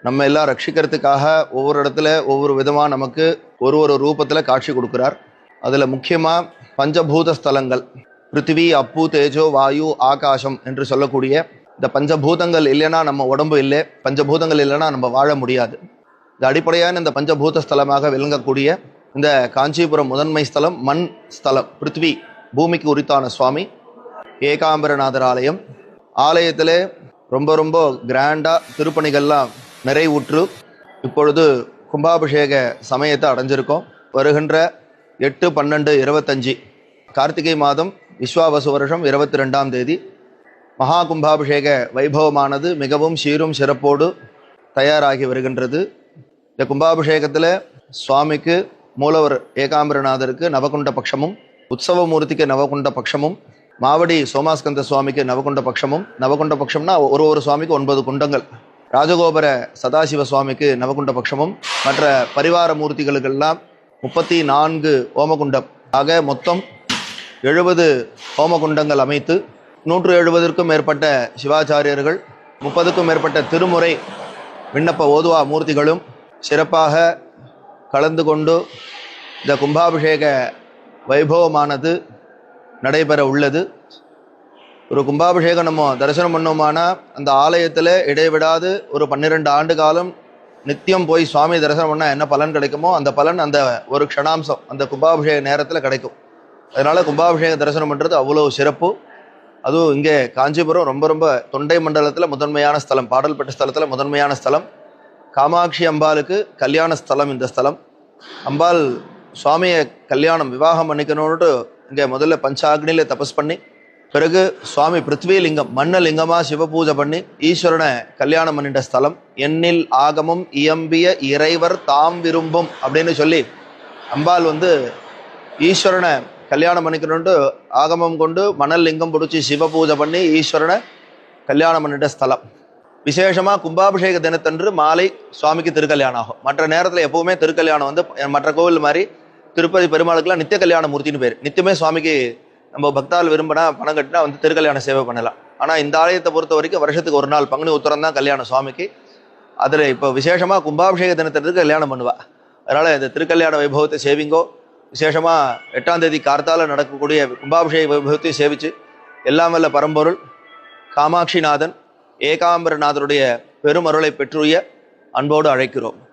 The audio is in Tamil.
நம்ம எல்லாம் ரட்சிக்கிறதுக்காக ஒவ்வொரு இடத்துல ஒவ்வொரு விதமாக நமக்கு ஒரு ரூபத்தில் காட்சி கொடுக்குறார். அதில் முக்கியமாக பஞ்சபூத ஸ்தலங்கள், பிருத்திவி, அப்பு, தேஜோ, வாயு, ஆகாசம் என்று சொல்லக்கூடிய இந்த பஞ்சபூதங்கள் இல்லைன்னா நம்ம உடம்பு இல்லை, பஞ்சபூதங்கள் இல்லைன்னா நம்ம வாழ முடியாது. இந்த அடிப்படையான இந்த பஞ்சபூத ஸ்தலமாக விளங்கக்கூடிய இந்த காஞ்சிபுரம் முதன்மை ஸ்தலம் மண் ஸ்தலம், பிருத்திவி பூமிக்கு உரித்தான சுவாமி ஏகாம்பரநாதர் ஆலயம். ஆலயத்தில் ரொம்ப ரொம்ப கிராண்டாக திருப்பணிகள்லாம் நிறைவுற்று இப்பொழுது கும்பாபிஷேக சமயத்தை அடைஞ்சிருக்கோம். வருகின்ற 8/12/25 கார்த்திகை மாதம் விஸ்வாவசு வருஷம் 22ஆம் தேதி மகா கும்பாபிஷேக வைபவமானது மிகவும் சீரும் சிறப்போடு தயாராகி வருகின்றது. இந்த கும்பாபிஷேகத்தில் சுவாமிக்கு மூலவர் ஏகாம்பரநாதருக்கு நவகுண்ட பட்சமும், உற்சவமூர்த்திக்கு நவகுண்ட பட்சமும், மாவடி சோமாஸ்கந்த சுவாமிக்கு நவகுண்ட பட்சமும், நவகுண்ட பட்சம்னா ஒரு சுவாமிக்கு 9 குண்டங்கள், ராஜகோபுர சதாசிவ சுவாமிக்கு நவகுண்ட பட்சமும், மற்ற பரிவார மூர்த்திகளுக்கெல்லாம் 34 ஓமகுண்டம் ஆக மொத்தம் 70 ஹோமகுண்டங்கள் அமைத்து 170க்கும் மேற்பட்ட சிவாச்சாரியர்கள், 30க்கும் மேற்பட்ட திருமுறை விண்ணப்ப ஓதுவா மூர்த்திகளும் சிறப்பாக கலந்து கொண்டு இந்த கும்பாபிஷேக வைபவமானது நடைபெற உள்ளது. ஒரு கும்பாபிஷேகம் நம்ம தரிசனம் பண்ணோமானா அந்த ஆலயத்தில் இடைவிடாது ஒரு 12 ஆண்டு காலம் நித்தியம் போய் சுவாமி தரிசனம் பண்ணால் என்ன பலன் கிடைக்குமோ அந்த பலன் அந்த ஒரு க்ஷணாம்சம் அந்த கும்பாபிஷேக நேரத்தில் கிடைக்கும். அதனால் கும்பாபிஷேக தரிசனம் பண்ணுறது அவ்வளோ சிறப்பு. அதுவும் இங்கே காஞ்சிபுரம் ரொம்ப ரொம்ப தொண்டை மண்டலத்தில் முதன்மையான ஸ்தலம், பாடல் பெற்ற ஸ்தலத்தில் முதன்மையான ஸ்தலம். காமாட்சி அம்பாளுக்கு கல்யாண ஸ்தலம் இந்த ஸ்தலம். அம்பாள் சுவாமியை கல்யாணம் விவாகம் பண்ணிக்கணும்னுட்டு இங்கே முதல்ல பஞ்சாக்னியில் தபஸ் பண்ணி, பிறகு சுவாமி பிருத்வி லிங்கம் மண்ண லிங்கமாக சிவபூஜை பண்ணி ஈஸ்வரனை கல்யாணம் பண்ணிட்ட ஸ்தலம். எண்ணில் ஆகமும் இயம்பிய இறைவர் தாம் விரும்பும் அப்படின்னு சொல்லி அம்பாள் ஈஸ்வரனை கல்யாணம் பண்ணிக்கணுன்ட்டு ஆகமம் கொண்டு மணல் லிங்கம் பிடிச்சி சிவபூஜை பண்ணி ஈஸ்வரனை கல்யாணம் பண்ணிட்ட ஸ்தலம். விசேஷமாக கும்பாபிஷேக தினத்தன்று மாலை சுவாமிக்கு திருக்கல்யாணம் ஆகும். மற்ற நேரத்தில் எப்போவுமே திருக்கல்யாணம் மற்ற கோவில் மாதிரி திருப்பதி பெருமாளுக்கெல்லாம் நித்திய கல்யாண மூர்த்தின்னு பேர். நித்தியமே சுவாமிக்கு நம்ம பக்தால் விரும்பினா பணம் கட்டினா திருக்கல்யாண சேவை பண்ணலாம். ஆனால் இந்த ஆலயத்தை பொறுத்த வரைக்கும் வருஷத்துக்கு ஒரு நாள் பங்குனி உத்தரம் தான் கல்யாணம் சுவாமிக்கு. அதில் இப்போ விசேஷமாக கும்பாபிஷேக தினத்திற்கு கல்யாணம் பண்ணுவா. அதனால் இந்த திருக்கல்யாண வைபவத்தை சேவிங்கோ. விசேஷமாக 8ஆம் தேதி கார்த்தால நடக்கக்கூடிய கும்பாபிஷேக வைபவத்தையும் சேவிச்சு எல்லாம் வல்ல பரம்பொருள் காமாட்சிநாதன் ஏகாம்பரநாதருடைய பெருமருளை பெற்றுய அன்போடு அழைக்கிறோம்.